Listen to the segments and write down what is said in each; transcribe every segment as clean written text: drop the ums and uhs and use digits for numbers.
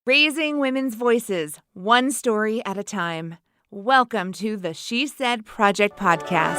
Raising women's voices, one story at a time. Welcome to the She Said Project podcast.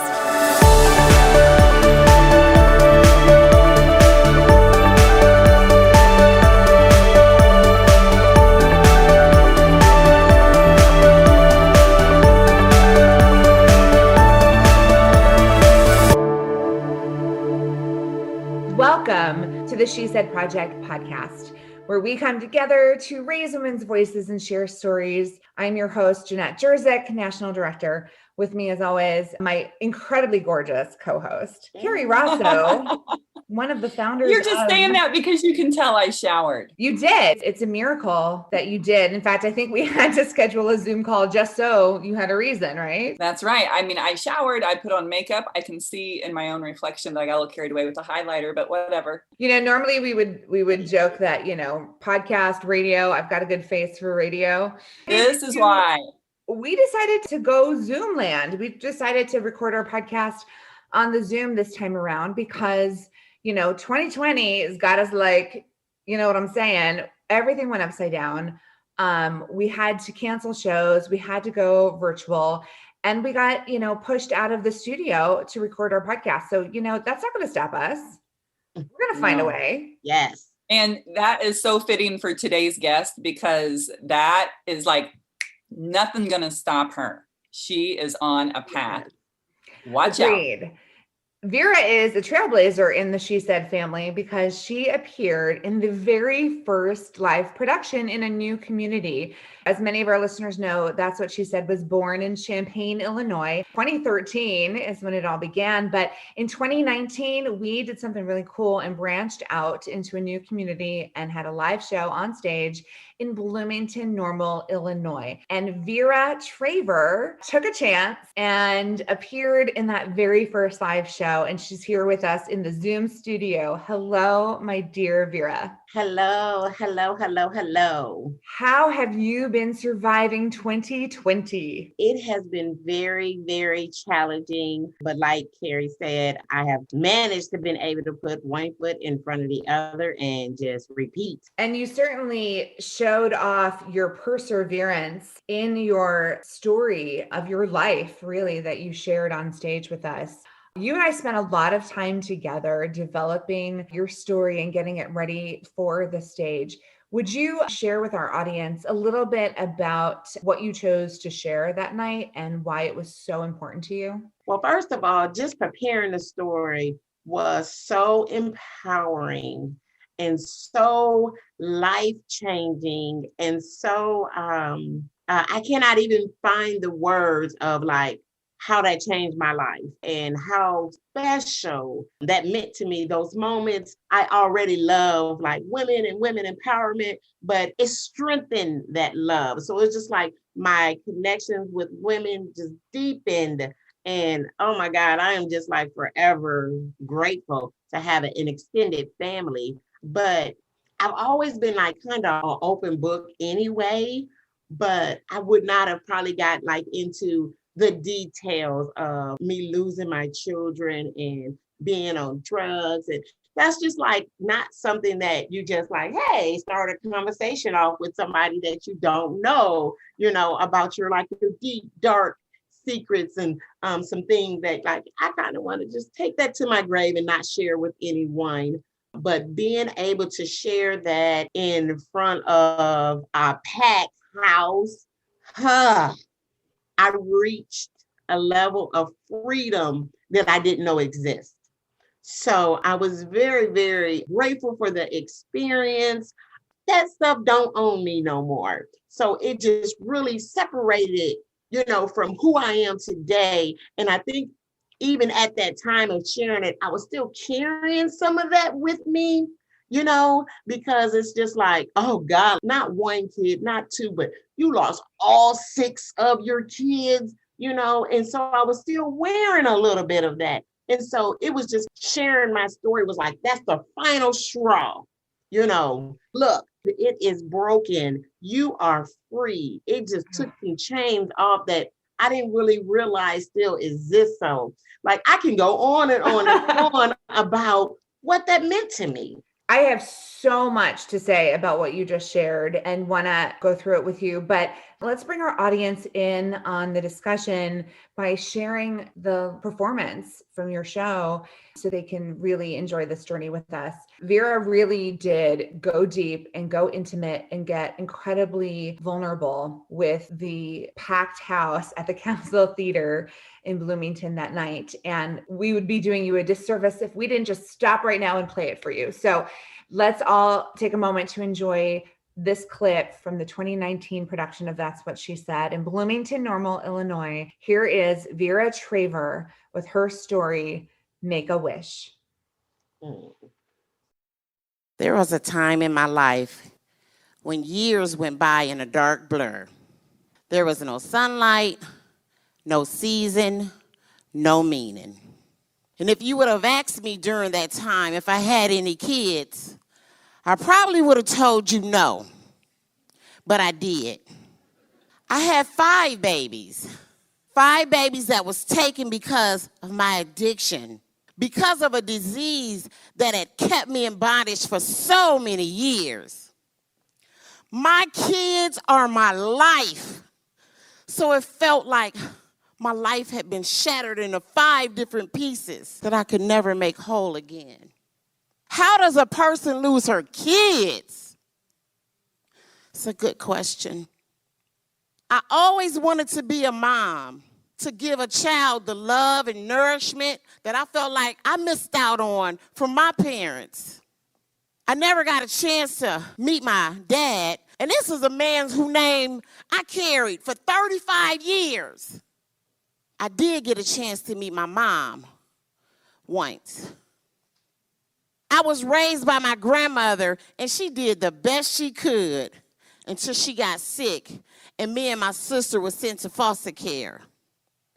Welcome to the She Said Project podcast, where we come together to raise women's voices and share stories. I'm your host, Jeanette Jerzyk, National Director. With me, as always, my incredibly gorgeous co-host, Carrie Rosso, one of the founders. You're just saying that because you can tell I showered. You did. It's a miracle that you did. In fact, I think we had to schedule a Zoom call just so you had a reason, right? That's right. I mean, I showered, I put on makeup. I can see in my own reflection that I got a little carried away with the highlighter, but whatever. You know, normally we would joke that, podcast, radio, I've got a good face for radio. This is why. We decided to go Zoom land. We decided to record our podcast on the Zoom this time around because, 2020 has got us like, you know what I'm saying? Everything went upside down. We had to cancel shows. We had to go virtual and we got, pushed out of the studio to record our podcast. So, that's not going to stop us. We're going to find a way. Yes. And that is so fitting for today's guest because that is like, nothing gonna stop her. She is on a path. Watch Agreed. out. Vera is a trailblazer in the She Said family because she appeared in the very first live production in a new community. As many of our listeners know, That's What She Said was born in Champaign, Illinois. 2013 is when it all began. But in 2019, we did something really cool and branched out into a new community and had a live show on stage in Bloomington Normal, Illinois. And Vera Traver took a chance and appeared in that very first live show. And she's here with us in the Zoom studio. Hello, my dear Vera. Hello. How have you been surviving 2020? It has been very, very challenging. But like Carrie said, I have managed to been able to put one foot in front of the other and just repeat. And you certainly showed off your perseverance in your story of your life, really, that you shared on stage with us. You and I spent a lot of time together developing your story and getting it ready for the stage. Would you share with our audience a little bit about what you chose to share that night and why it was so important to you? Well, first of all, just preparing the story was so empowering and so life-changing and so I cannot even find the words of like how that changed my life and how special that meant to me. Those moments I already love, like women and women empowerment, but it strengthened that love. So it's just like my connections with women just deepened. And oh my God, I am just like forever grateful to have an extended family. But I've always been like kind of an open book anyway, but I would not have probably got like into the details of me losing my children and being on drugs. And that's just like not something that you just like, hey, start a conversation off with somebody that you don't know, about your like your deep, dark secrets and some things that like, I kind of want to just take that to my grave and not share with anyone. But being able to share that in front of a packed house, I reached a level of freedom that I didn't know exist. So I was very, very grateful for the experience. That stuff don't own me no more. So it just really separated, from who I am today. And I think even at that time of sharing it, I was still carrying some of that with me, because it's just like, oh God, not one kid, not two, but you lost all 6 of your kids, and so I was still wearing a little bit of that. And so it was just sharing my story was like, that's the final straw, look, it is broken. You are free. It just took some chains off that I didn't really realize still exist. So like I can go on and on and on about what that meant to me. I have so much to say about what you just shared and want to go through it with you, but let's bring our audience in on the discussion by sharing the performance from your show so they can really enjoy this journey with us. Vera really did go deep and go intimate and get incredibly vulnerable with the packed house at the Council Theater in Bloomington that night. And we would be doing you a disservice if we didn't just stop right now and play it for you. So let's all take a moment to enjoy this clip from the 2019 production of That's What She Said in Bloomington Normal, Illinois. Here is Vera Traver with her story, Make a Wish. There was a time in my life when years went by in a dark blur. There was no sunlight, no season, no meaning. And if you would have asked me during that time if I had any kids, I probably would have told you no, but I did. I had 5 babies that was taken because of my addiction, because of a disease that had kept me in bondage for so many years. My kids are my life, so it felt like my life had been shattered into 5 different pieces that I could never make whole again. How does a person lose her kids? It's a good question. I always wanted to be a mom, to give a child the love and nourishment that I felt like I missed out on from my parents. I never got a chance to meet my dad, and this is a man whose name I carried for 35 years. I did get a chance to meet my mom once. I was raised by my grandmother, and she did the best she could until she got sick, and me and my sister were sent to foster care.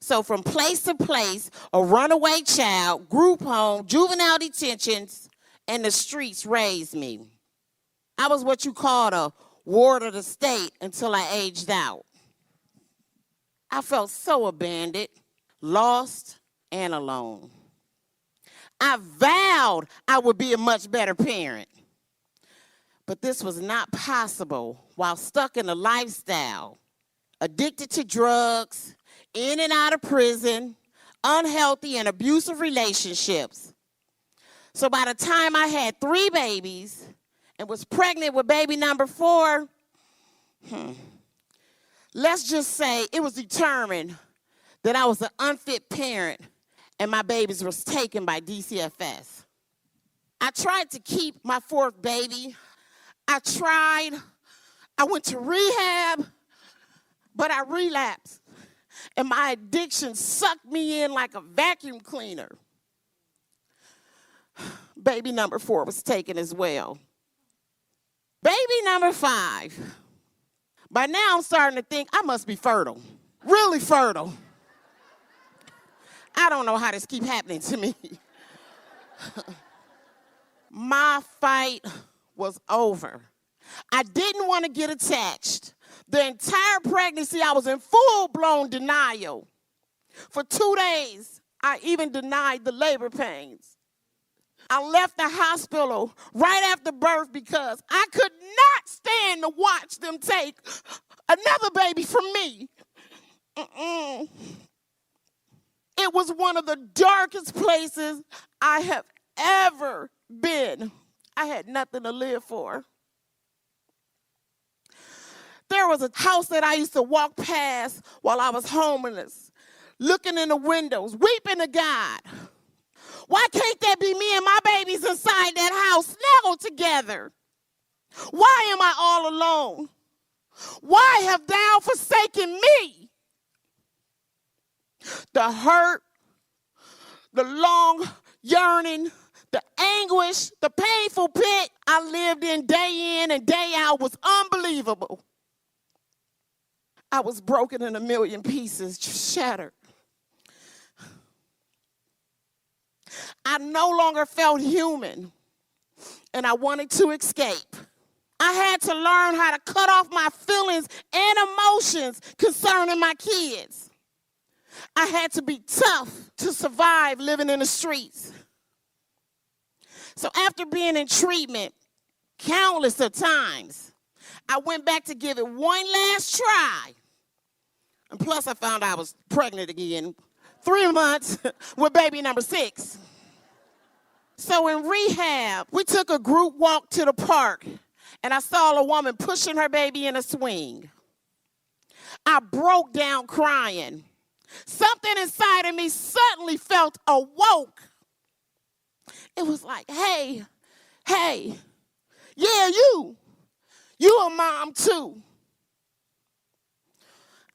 So from place to place, a runaway child, group home, juvenile detentions, and the streets raised me. I was what you call a ward of the state until I aged out. I felt so abandoned, lost, and alone. I vowed I would be a much better parent. But this was not possible while stuck in a lifestyle, addicted to drugs, in and out of prison, unhealthy and abusive relationships. So by the time I had 3 babies and was pregnant with baby number 4, let's just say it was determined that I was an unfit parent and my babies was taken by DCFS. I tried to keep my 4th baby. I went to rehab, but I relapsed. And my addiction sucked me in like a vacuum cleaner. Baby number 4 was taken as well. Baby number 5. By now I'm starting to think I must be fertile, really fertile. I don't know how this keeps happening to me. My fight was over. I didn't want to get attached. The entire pregnancy, I was in full-blown denial. For 2 days, I even denied the labor pains. I left the hospital right after birth because I could not stand to watch them take another baby from me. It was one of the darkest places I have ever been. I had nothing to live for. There was a house that I used to walk past while I was homeless, looking in the windows, weeping to God. Why can't that be me and my babies inside that house, snuggled together? Why am I all alone? Why have thou forsaken me? The hurt, the long yearning, the anguish, the painful pit I lived in and day out was unbelievable. I was broken in a million pieces, shattered. I no longer felt human, and I wanted to escape. I had to learn how to cut off my feelings and emotions concerning my kids. I had to be tough to survive living in the streets. So after being in treatment countless of times, I went back to give it one last try. And plus I found I was pregnant again, 3 months with baby number 6. So in rehab, we took a group walk to the park, and I saw a woman pushing her baby in a swing. I broke down crying. Something inside of me suddenly felt awoke. It was like, hey, yeah, you a mom too.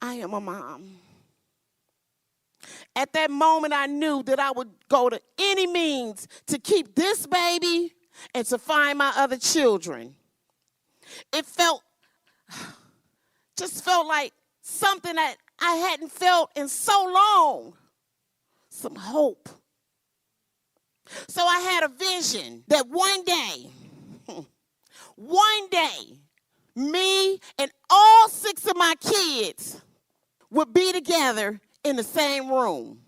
I am a mom. At that moment, I knew that I would go to any means to keep this baby and to find my other children. It just felt like something that I hadn't felt in so long. Some hope. So I had a vision that one day, me and all 6 of my kids would be together in the same room.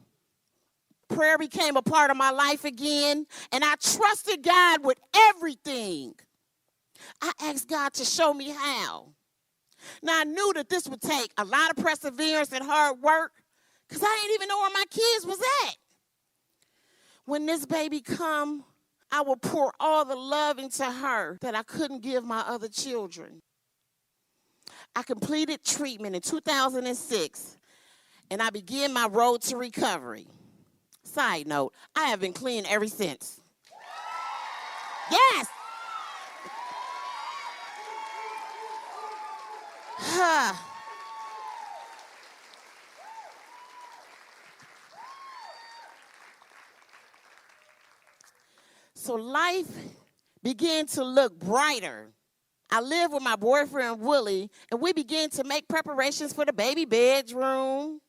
Prayer became a part of my life again, and I trusted God with everything. I asked God to show me how. Now, I knew that this would take a lot of perseverance and hard work, because I didn't even know where my kids was at. When this baby come, I would pour all the love into her that I couldn't give my other children. I completed treatment in 2006, and I began my road to recovery. Side note, I have been clean ever since. Yes! So life began to look brighter. I lived with my boyfriend, Willie, and we began to make preparations for the baby bedroom.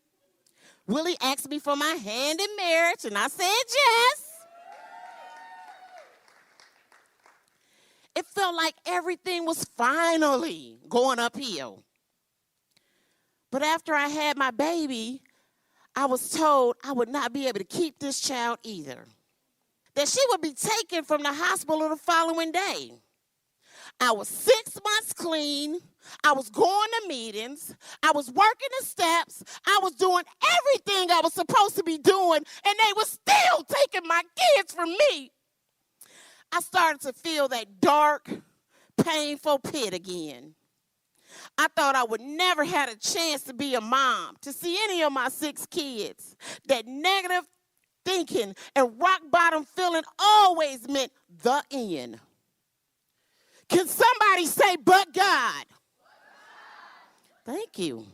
Willie asked me for my hand in marriage, and I said yes. It felt like everything was finally going uphill. But after I had my baby, I was told I would not be able to keep this child either. That she would be taken from the hospital the following day. I was 6 months clean. I was going to meetings. I was working the steps. I was doing everything I was supposed to be doing, and they were still taking my kids from me. I started to feel that dark, painful pit again. I thought I would never have a chance to be a mom, to see any of my 6 kids. That negative thinking and rock bottom feeling always meant the end. Can somebody say, but God? Thank you.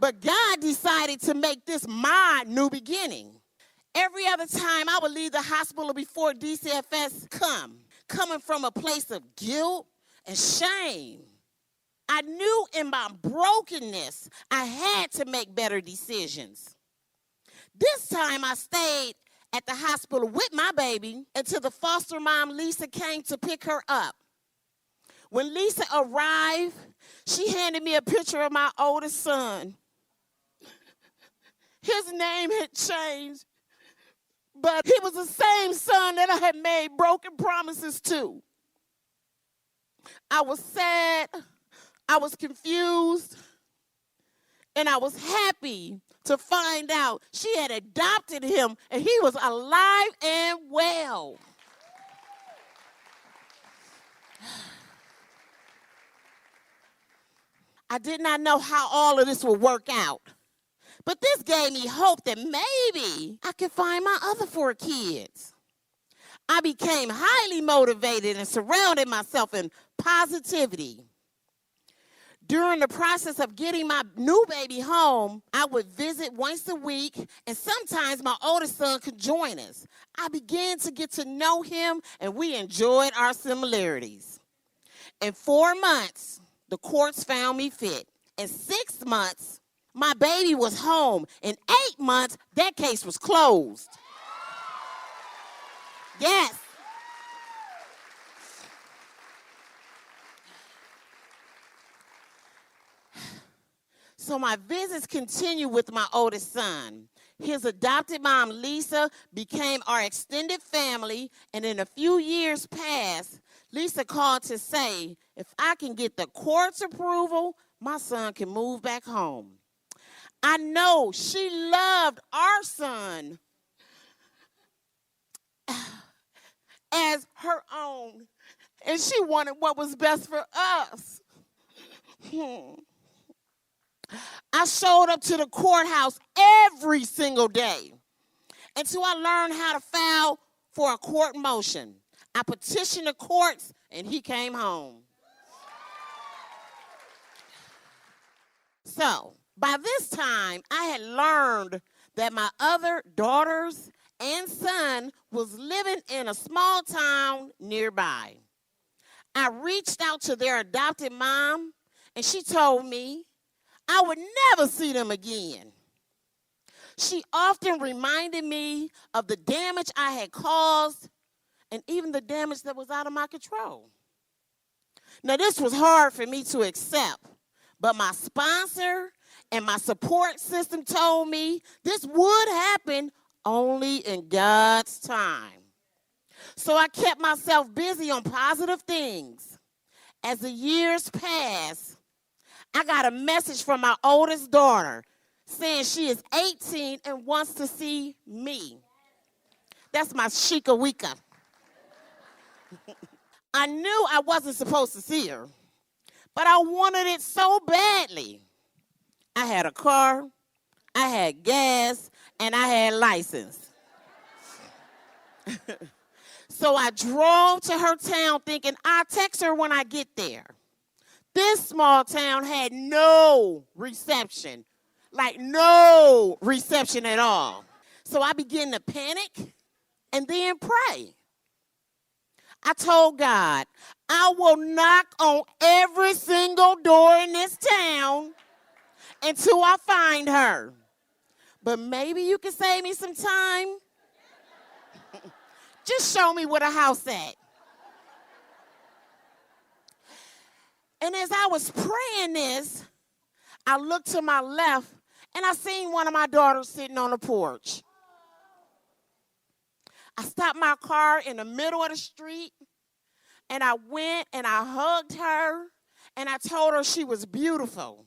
But God decided to make this my new beginning. Every other time I would leave the hospital before DCFS coming from a place of guilt and shame. I knew in my brokenness, I had to make better decisions. This time I stayed at the hospital with my baby until the foster mom, Lisa, came to pick her up. When Lisa arrived, she handed me a picture of my oldest son. His name had changed, but he was the same son that I had made broken promises to. I was sad, I was confused, and I was happy to find out she had adopted him and he was alive and well. I did not know how all of this would work out, but this gave me hope that maybe I could find my other 4 kids. I became highly motivated and surrounded myself in positivity. During the process of getting my new baby home, I would visit once a week, and sometimes my oldest son could join us. I began to get to know him, and we enjoyed our similarities. In 4 months, the courts found me fit. In 6 months, my baby was home. In 8 months, that case was closed. Yes. So my visits continue with my oldest son. His adopted mom, Lisa, became our extended family, and in a few years past, Lisa called to say, if I can get the court's approval, my son can move back home. I know she loved our son as her own, and she wanted what was best for us. I showed up to the courthouse every single day until I learned how to file for a court motion. I petitioned the courts, and he came home. So, by this time, I had learned that my other daughters and son was living in a small town nearby. I reached out to their adopted mom, and she told me I would never see them again. She often reminded me of the damage I had caused and even the damage that was out of my control. Now, this was hard for me to accept, but my sponsor and my support system told me this would happen only in God's time. So I kept myself busy on positive things. As the years passed, I got a message from my oldest daughter saying she is 18 and wants to see me. That's my Shika Wika. I knew I wasn't supposed to see her, but I wanted it so badly. I had a car, I had gas, and I had license. So I drove to her town thinking I'll text her when I get there. This small town had no reception, like no reception at all. So I began to panic and then pray. I told God, I will knock on every single door in this town until I find her. But maybe you can save me some time. Just show me where the house at. And as I was praying this, I looked to my left and I seen one of my daughters sitting on the porch. I stopped my car in the middle of the street and I went and I hugged her and I told her she was beautiful.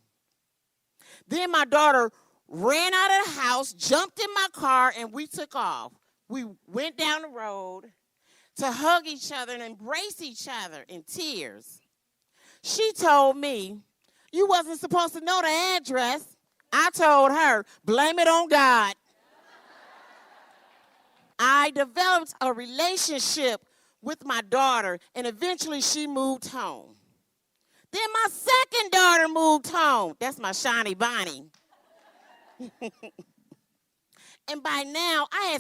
Then my daughter ran out of the house, jumped in my car, and we took off. We went down the road to hug each other and embrace each other in tears. She told me, you wasn't supposed to know the address. I told her, blame it on God. I developed a relationship with my daughter, and eventually she moved home. Then my second daughter moved home. That's my shiny Bonnie. And by now, I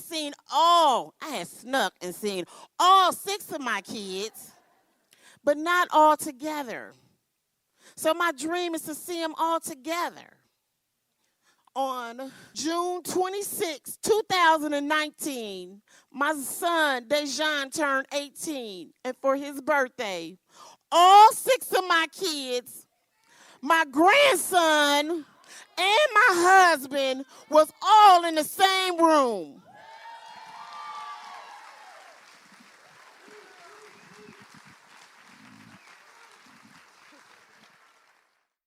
had snuck and seen all 6 of my kids, but not all together. So my dream is to see them all together. On June 26, 2019, my son, Dejan, turned 18. And for his birthday, all 6 of my kids, my grandson, and my husband was all in the same room.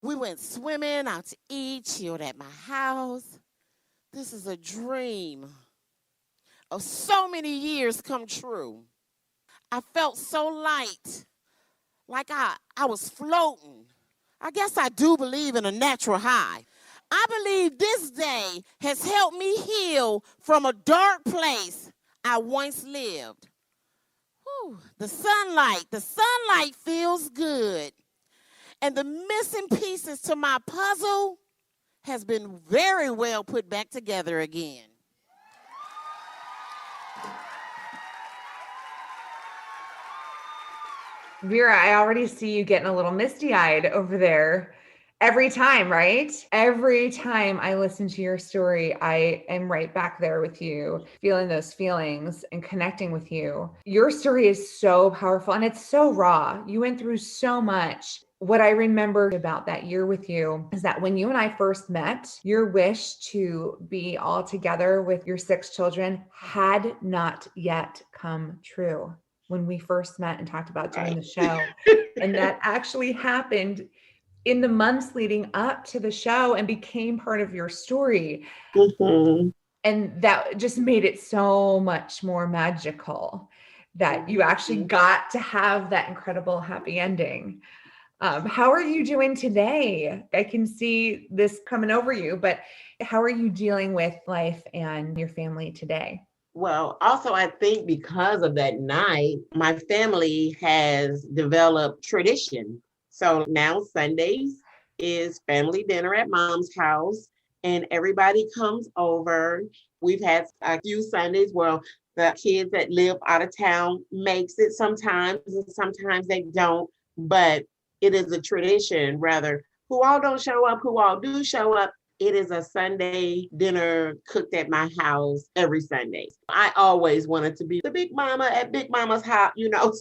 We went swimming, out to eat, chilled at my house. This is a dream of so many years come true. I felt so light, like I was floating. I guess I do believe in a natural high. I believe this day has helped me heal from a dark place I once lived. Whew, the sunlight feels good. And the missing pieces to my puzzle has been very well put back together again. Vera, I already see you getting a little misty-eyed over there. Every time, right? Every time I listen to your story, I am right back there with you, feeling those feelings and connecting with you. Your story is so powerful and it's so raw. You went through so much. What I remember about that year with you is that when you and I first met, your wish to be all together with your 6 children had not yet come true when we first met and talked about doing the show. And that actually happened in the months leading up to the show and became part of your story. Mhm. And that just made it so much more magical that you actually got to have that incredible happy ending. How are you doing today? I can see this coming over you, but how are you dealing with life and your family today? Well, also, I think because of that night, my family has developed tradition. So now Sundays is family dinner at mom's house, and everybody comes over. We've had a few Sundays where the kids that live out of town makes it sometimes, and sometimes they don't. But it is a tradition, rather, who all don't show up, who all do show up. It is a Sunday dinner cooked at my house every Sunday. I always wanted to be the big mama at Big Mama's house,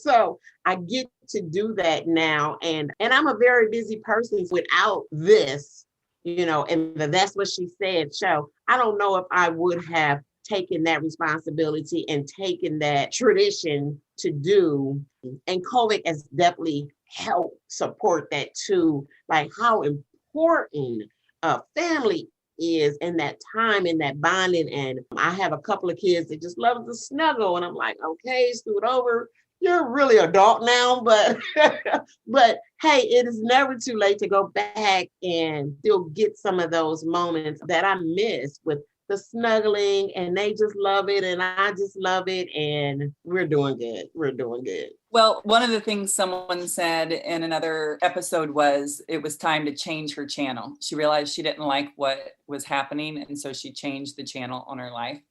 so I get to do that now. And I'm a very busy person without this, and That's What She Said show. I don't know if I would have taken that responsibility and taken that tradition to do. And COVID has definitely helped support that too, like how important family is in that time, in that bonding. And I have a couple of kids that just love to snuggle. And I'm like, okay, scoot over. You're really adult now, but but hey, it is never too late to go back and still get some of those moments that I miss with the snuggling, and they just love it and I just love it, and we're doing good. We're doing good. Well, one of the things someone said in another episode was it was time to change her channel. She realized she didn't like what was happening, and so she changed the channel on her life.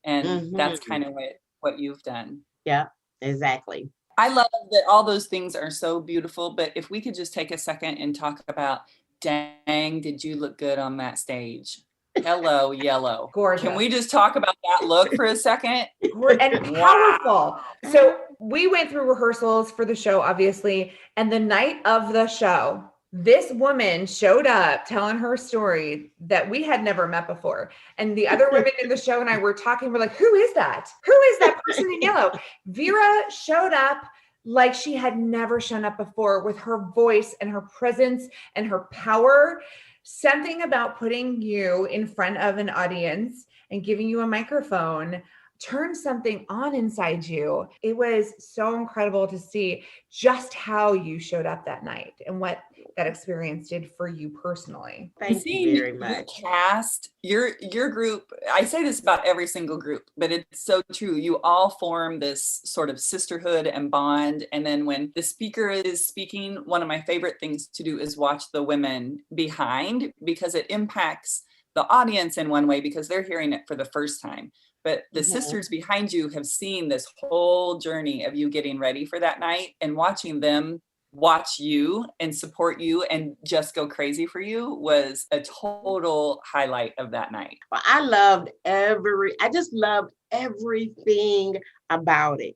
And that's kind of what you've done. Yeah, exactly. I love that all those things are so beautiful, but if we could just take a second and talk about, dang, did you look good on that stage? Hello, yellow. Gorgeous. Can we just talk about that look for a second? And powerful. So we went through rehearsals for the show, obviously. And the night of the show, this woman showed up telling her story that we had never met before. And the other women in the show and I were talking, we're like, who is that? Who is that person in yellow? Vera showed up like she had never shown up before, with her voice and her presence and her power. Something about putting you in front of an audience and giving you a microphone turned something on inside you. It was so incredible to see just how you showed up that night and what that experience did for you personally. Thank you very much. Your cast, your group, I say this about every single group, but it's so true. You all form this sort of sisterhood and bond. And then when the speaker is speaking, one of my favorite things to do is watch the women behind, because it impacts the audience in one way because they're hearing it for the first time. But the sisters behind you have seen this whole journey of you getting ready for that night, and watching them watch you and support you and just go crazy for you was a total highlight of that night. Well, I just loved everything about it,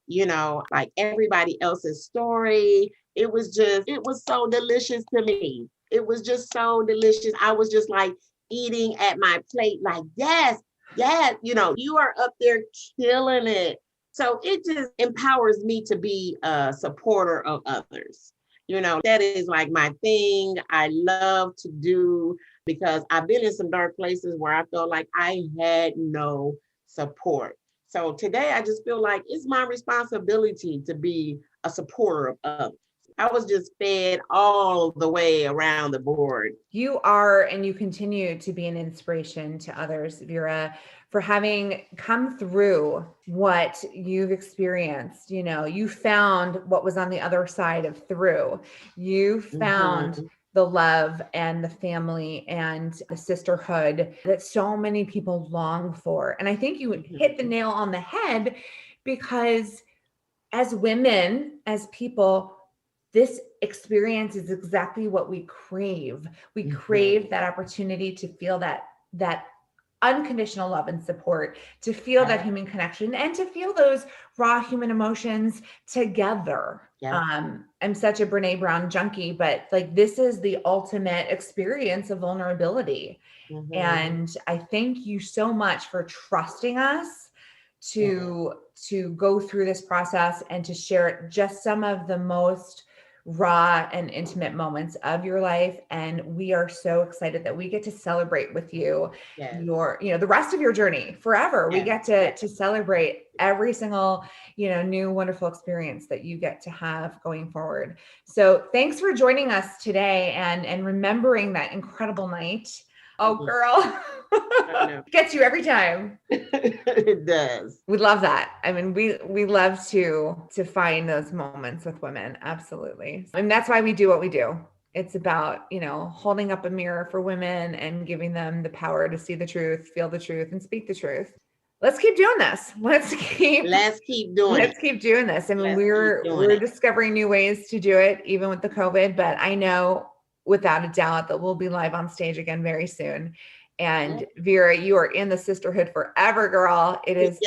like everybody else's story. It was so delicious to me. It was just so delicious. I was just like eating at my plate, like, yes, you are up there killing it. So it just empowers me to be a supporter of others. That is like my thing. I love to do, because I've been in some dark places where I felt like I had no support. So today I just feel like it's my responsibility to be a supporter of others. I was just fed all the way around the board. You are, and you continue to be an inspiration to others, Vera, for having come through what you've experienced. You found what was on the other side of through. You found the love and the family and the sisterhood that so many people long for. And I think you hit the nail on the head, because as women, as people, this experience is exactly what we crave. We crave that opportunity to feel that unconditional love and support, to feel that human connection and to feel those raw human emotions together. I'm such a Brene Brown junkie, but like, this is the ultimate experience of vulnerability. And I thank you so much for trusting us to go through this process and to share just some of the most raw and intimate moments of your life. And we are so excited that we get to celebrate with you your, the rest of your journey forever. We get to celebrate every single, new wonderful experience that you get to have going forward. So thanks for joining us today and remembering that incredible night. Oh, girl. Gets you every time. It does. We love that. I mean, we love to find those moments with women. Absolutely. And that's why we do what we do. It's about, holding up a mirror for women and giving them the power to see the truth, feel the truth, and speak the truth. Let's keep doing this. Let's keep doing this. I mean, we're discovering new ways to do it, even with the COVID, but I know without a doubt that we'll be live on stage again very soon. And Vera, you are in the sisterhood forever, girl. It is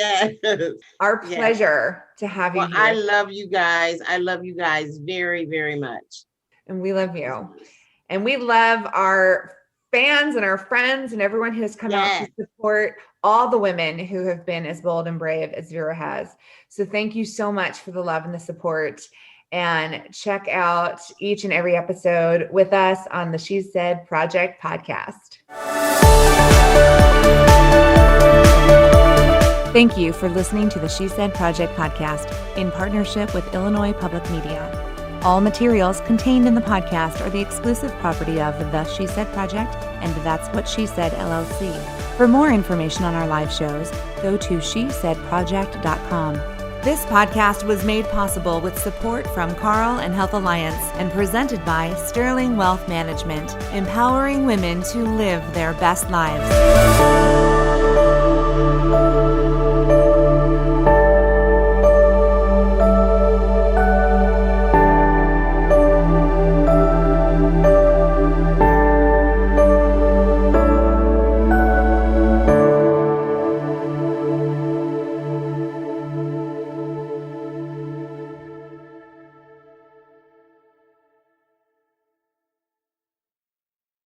our pleasure to have you here. I love you guys. I love you guys very, very much. And we love you. And we love our fans and our friends and everyone who has come out to support all the women who have been as bold and brave as Vera has. So thank you so much for the love and the support. And check out each and every episode with us on the She Said Project podcast. Thank you for listening to the She Said Project podcast in partnership with Illinois Public Media. All materials contained in the podcast are the exclusive property of the She Said Project and That's What She Said LLC. For more information on our live shows, go to shesaidproject.com. This podcast was made possible with support from Carl and Health Alliance and presented by Sterling Wealth Management, empowering women to live their best lives.